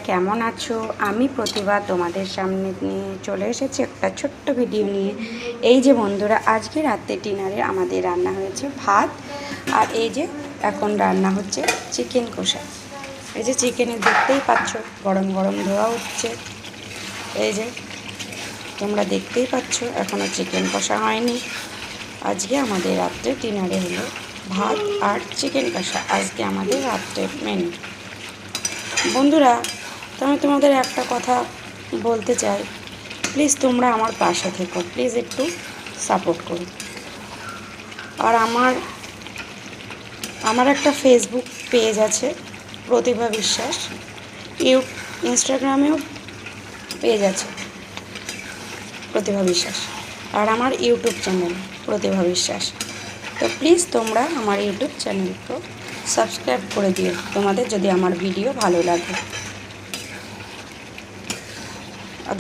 কেমন আছো? আমি প্রতিভা তোমাদের সামনে নিয়ে চলে এসেছি একটা ছোট্ট ভিডিও নিয়ে। এই যে বন্ধুরা, আজকে রাতে ডিনারে আমাদের রান্না হয়েছে ভাত, আর এই যে এখন রান্না হচ্ছে চিকেন কষা। এই যে চিকেনের দেখতেই পাচ্ছ, গরম গরম ধোয়া হচ্ছে। এই যে তোমরা দেখতেই পাচ্ছ, এখনও চিকেন কষা হয়নি। আজকে আমাদের রাত্রে ডিনারে হলো ভাত আর চিকেন কষা। আজকে আমাদের রাত্রের মেনু। বন্ধুরা, তো আমি তোমাদের একটা কথা বলতে চাই, প্লিজ তোমরা আমার পাশে থেকো, প্লিজ একটু সাপোর্ট করো। আর আমার একটা ফেসবুক পেজ আছে, প্রতিভা বিশ্বাস। ইনস্টাগ্রামেও পেজ আছে প্রতিভা বিশ্বাস, আর আমার ইউটিউব চ্যানেল প্রতিভা বিশ্বাস। তো প্লিজ তোমরা আমার ইউটিউব চ্যানেলকে সাবস্ক্রাইব করে দিও তোমাদের যদি আমার ভিডিও ভালো লাগে।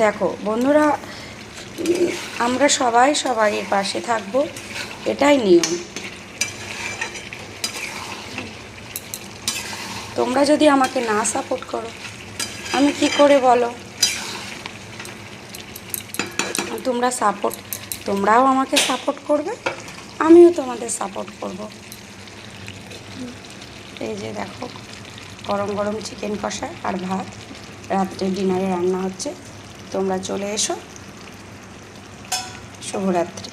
দেখো বন্ধুরা, আমরা সবাই সবাইয়ের পাশে থাকবো, এটাই নিয়ম। তোমরা যদি আমাকে না সাপোর্ট করো, আমি কি করে বলো? তোমরাও আমাকে সাপোর্ট করবে, আমিও তোমাদের সাপোর্ট করব। এই যে দেখো, গরম গরম চিকেন কষা আর ভাত রাত্রে ডিনারে রান্না হচ্ছে। তোমরা চলে এসো। শুভরাত্রি।